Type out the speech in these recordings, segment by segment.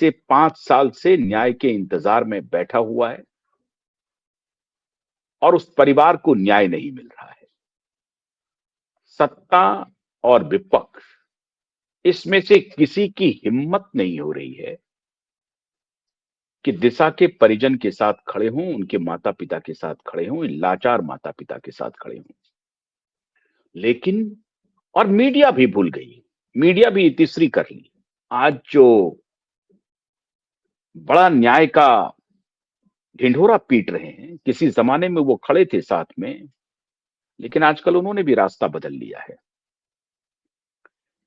से 5 साल से न्याय के इंतजार में बैठा हुआ है और उस परिवार को न्याय नहीं मिल रहा है। सत्ता और विपक्ष, इसमें से किसी की हिम्मत नहीं हो रही है कि दिशा के परिजन के साथ खड़े हों, उनके माता पिता के साथ खड़े हों, लाचार माता पिता के साथ खड़े हों। लेकिन और मीडिया भी भूल गई, मीडिया भी तीसरी कर ली। आज जो बड़ा न्याय का ढिंढोरा पीट रहे हैं, किसी जमाने में वो खड़े थे साथ में, लेकिन आजकल उन्होंने भी रास्ता बदल लिया है।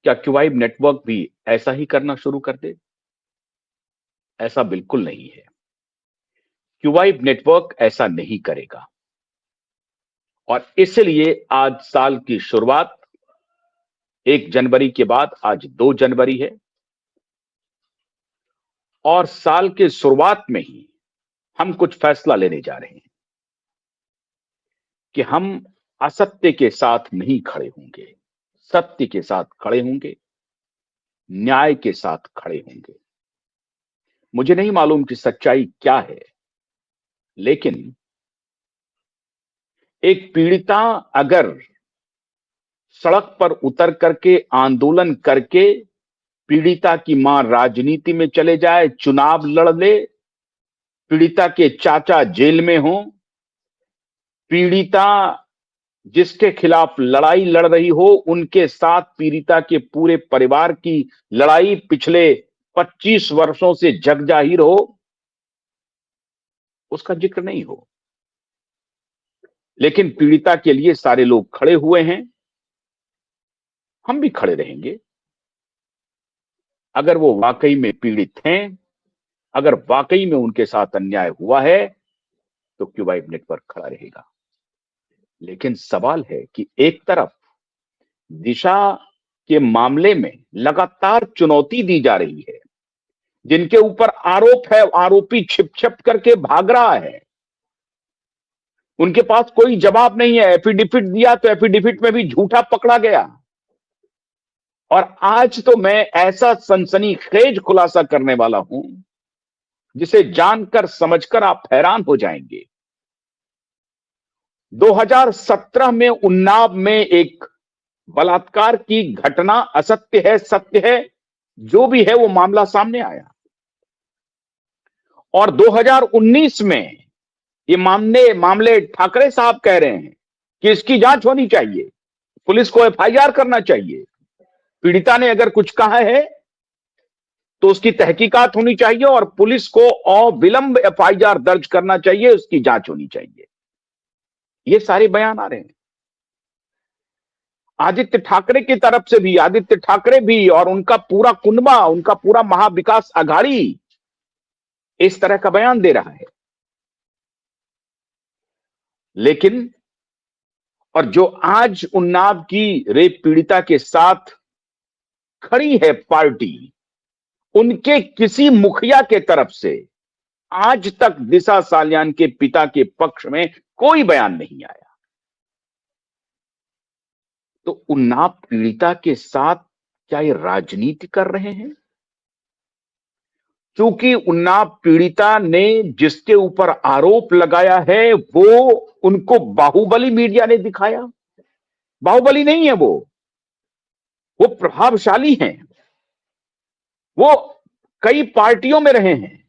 क्या क्यूवाइब नेटवर्क भी ऐसा ही करना शुरू कर दे? ऐसा बिल्कुल नहीं है। क्यूवाइब नेटवर्क ऐसा नहीं करेगा और इसलिए आज साल की शुरुआत 1 जनवरी के बाद आज 2 जनवरी है और साल के शुरुआत में ही हम कुछ फैसला लेने जा रहे हैं कि हम असत्य के साथ नहीं खड़े होंगे, सत्य के साथ खड़े होंगे, न्याय के साथ खड़े होंगे। मुझे नहीं मालूम कि सच्चाई क्या है, लेकिन एक पीड़िता अगर सड़क पर उतर करके आंदोलन करके पीड़िता की मां राजनीति में चले जाए, चुनाव लड़ ले, पीड़िता के चाचा जेल में हो, पीड़िता जिसके खिलाफ लड़ाई लड़ रही हो उनके साथ पीड़िता के पूरे परिवार की लड़ाई पिछले 25 वर्षों से जग जाहिर हो, उसका जिक्र नहीं हो। लेकिन पीड़िता के लिए सारे लोग खड़े हुए हैं, हम भी खड़े रहेंगे। अगर वो वाकई में पीड़ित हैं, अगर वाकई में उनके साथ अन्याय हुआ है, तो क्यूवाइब नेटवर्क खड़ा रहेगा। लेकिन सवाल है कि एक तरफ दिशा के मामले में लगातार चुनौती दी जा रही है, जिनके ऊपर आरोप है, आरोपी छिप छिप करके भाग रहा है, उनके पास कोई जवाब नहीं है। एफिडेविट दिया तो एफिडेविट में भी झूठा पकड़ा गया। और आज तो मैं ऐसा सनसनीखेज खुलासा करने वाला हूं जिसे जानकर समझकर आप हैरान हो जाएंगे। 2017 में उन्नाव में एक बलात्कार की घटना असत्य है, सत्य है, जो भी है वो मामला सामने आया। और 2019 में ये मामले ठाकरे साहब कह रहे हैं कि इसकी जांच होनी चाहिए, पुलिस को एफआईआर करना चाहिए। पीड़िता ने अगर कुछ कहा है तो उसकी तहकीकात होनी चाहिए और पुलिस को अविलंब एफआईआर दर्ज करना चाहिए, उसकी जांच होनी चाहिए। ये सारे बयान आ रहे हैं आदित्य ठाकरे की तरफ से भी। आदित्य ठाकरे भी और उनका पूरा कुनबा, उनका पूरा महाविकास आघाड़ी इस तरह का बयान दे रहा है। लेकिन और जो आज उन्नाव की रेप पीड़िता के साथ खड़ी है पार्टी, उनके किसी मुखिया के तरफ से आज तक दिशा साल्यान के पिता के पक्ष में कोई बयान नहीं आया। तो उन्नाव पीड़िता के साथ क्या ये राजनीति कर रहे हैं? क्योंकि उन्नाव पीड़िता ने जिसके ऊपर आरोप लगाया है वो उनको बाहुबली मीडिया ने दिखाया। बाहुबली नहीं है वो प्रभावशाली हैं। वो कई पार्टियों में रहे हैं।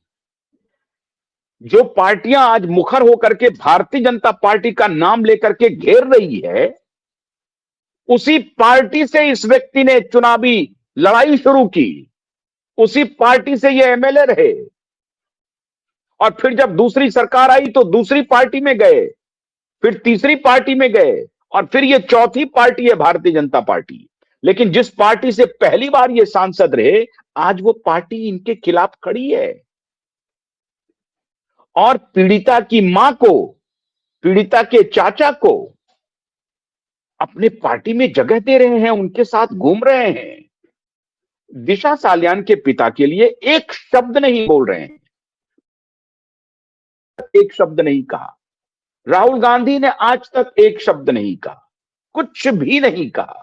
जो पार्टियां आज मुखर होकर के भारतीय जनता पार्टी का नाम लेकर के घेर रही है, उसी पार्टी से इस व्यक्ति ने चुनावी लड़ाई शुरू की, उसी पार्टी से ये एमएलए रहे। और फिर जब दूसरी सरकार आई तो दूसरी पार्टी में गए, फिर तीसरी पार्टी में गए और फिर ये चौथी पार्टी है भारतीय जनता पार्टी। लेकिन जिस पार्टी से पहली बार ये सांसद रहे, आज वो पार्टी इनके खिलाफ खड़ी है और पीड़िता की मां को, पीड़िता के चाचा को अपने पार्टी में जगह दे रहे हैं, उनके साथ घूम रहे हैं। दिशा साल्यान के पिता के लिए एक शब्द नहीं बोल रहे हैं, एक शब्द नहीं कहा। राहुल गांधी ने आज तक एक शब्द नहीं कहा, कुछ भी नहीं कहा,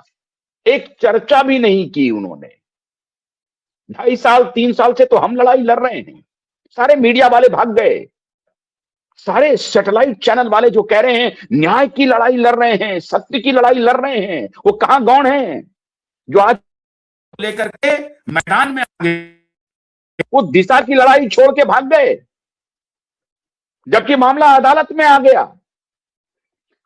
एक चर्चा भी नहीं की उन्होंने। 2.5 साल 3 साल से तो हम लड़ाई लड़ रहे हैं, सारे मीडिया वाले भाग गए, सारे सैटेलाइट चैनल वाले जो कह रहे हैं न्याय की लड़ाई लड़ रहे हैं, सत्य की लड़ाई लड़ रहे हैं, वो कहां गौण हैं जो आज लेकर के मैदान में आ गए? वो दिशा की लड़ाई छोड़ के भाग गए, जबकि मामला अदालत में आ गया।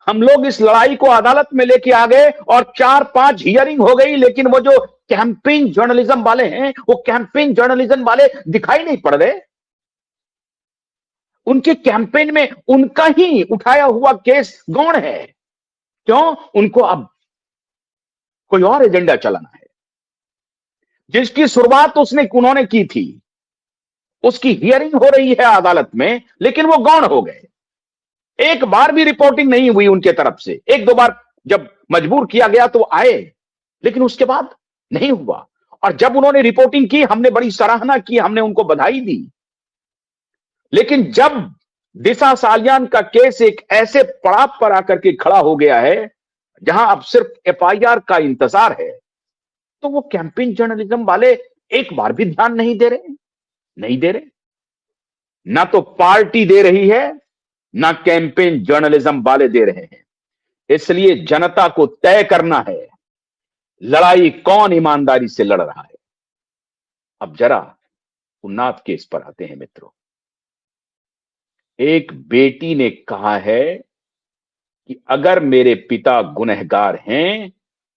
हम लोग इस लड़ाई को अदालत में लेके आ गए और 4-5 हियरिंग हो गई, लेकिन वो जो कैंपेन जर्नलिज्म वाले हैं, वो कैंपेन जर्नलिज्म वाले दिखाई नहीं पड़ रहे। उनके कैंपेन में उनका ही उठाया हुआ केस गौण है। क्यों? उनको अब कोई और एजेंडा चलाना है। जिसकी शुरुआत उन्होंने की थी, उसकी हियरिंग हो रही है अदालत में, लेकिन वो गौण हो गए। एक बार भी रिपोर्टिंग नहीं हुई उनके तरफ से। 1-2 बार जब मजबूर किया गया तो आए, लेकिन उसके बाद नहीं हुआ। और जब उन्होंने रिपोर्टिंग की, हमने बड़ी सराहना की, हमने उनको बधाई दी। लेकिन जब दिशा सालियान का केस एक ऐसे पड़ाव पर आकर के खड़ा हो गया है जहां अब सिर्फ एफआईआर का इंतजार है, तो वो कैंपेन जर्नलिज्म वाले एक बार भी ध्यान नहीं दे रहे, नहीं दे रहे। ना तो पार्टी दे रही है, ना कैंपेन जर्नलिज्म वाले दे रहे हैं। इसलिए जनता को तय करना है लड़ाई कौन ईमानदारी से लड़ रहा है। अब जरा उन्नाव केस पर आते हैं मित्रों। एक बेटी ने कहा है कि अगर मेरे पिता गुनहगार हैं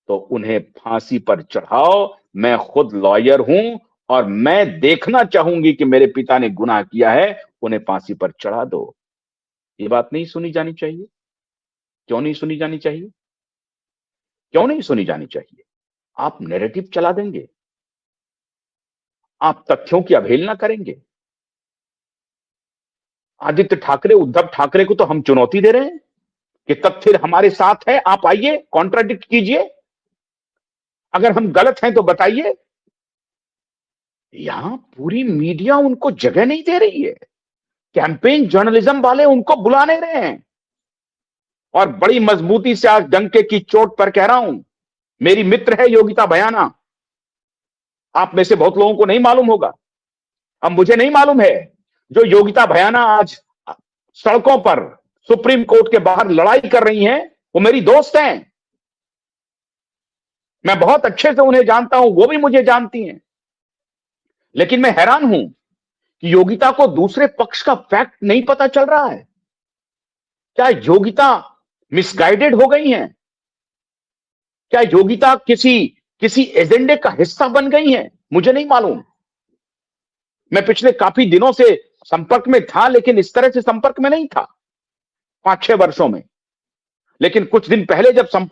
तो उन्हें फांसी पर चढ़ाओ, मैं खुद लॉयर हूं और मैं देखना चाहूंगी कि मेरे पिता ने गुनाह किया है, उन्हें फांसी पर चढ़ा दो। ये बात नहीं सुनी जानी चाहिए? क्यों नहीं सुनी जानी चाहिए? क्यों नहीं सुनी जानी चाहिए? आप नैरेटिव चला देंगे, आप तथ्यों की अवहेलना करेंगे। आदित्य ठाकरे, उद्धव ठाकरे को तो हम चुनौती दे रहे हैं कि तथ्य हमारे साथ है, आप आइए, कॉन्ट्राडिक्ट कीजिए, अगर हम गलत हैं तो बताइए। यहां पूरी मीडिया उनको जगह नहीं दे रही है, कैंपेन जर्नलिज्म वाले उनको बुला नहीं रहे हैं। और बड़ी मजबूती से आज डंके की चोट पर कह रहा हूं, मेरी मित्र है योगिता भयाना। आप में से बहुत लोगों को नहीं मालूम होगा, अब मुझे नहीं मालूम है, जो योगिता भयाना आज सड़कों पर सुप्रीम कोर्ट के बाहर लड़ाई कर रही हैं, वो मेरी दोस्त हैं। मैं बहुत अच्छे से उन्हें जानता हूं, वो भी मुझे जानती हैं। लेकिन मैं हैरान हूं कि योगिता को दूसरे पक्ष का फैक्ट नहीं पता चल रहा है। क्या योगिता मिसगाइडेड हो गई हैं? क्या योगिता किसी एजेंडे का हिस्सा बन गई हैं? मुझे नहीं मालूम। मैं पिछले काफी दिनों से संपर्क में था, लेकिन इस तरह से संपर्क में नहीं था 5-6 वर्षों में। लेकिन कुछ दिन पहले जब संपर्क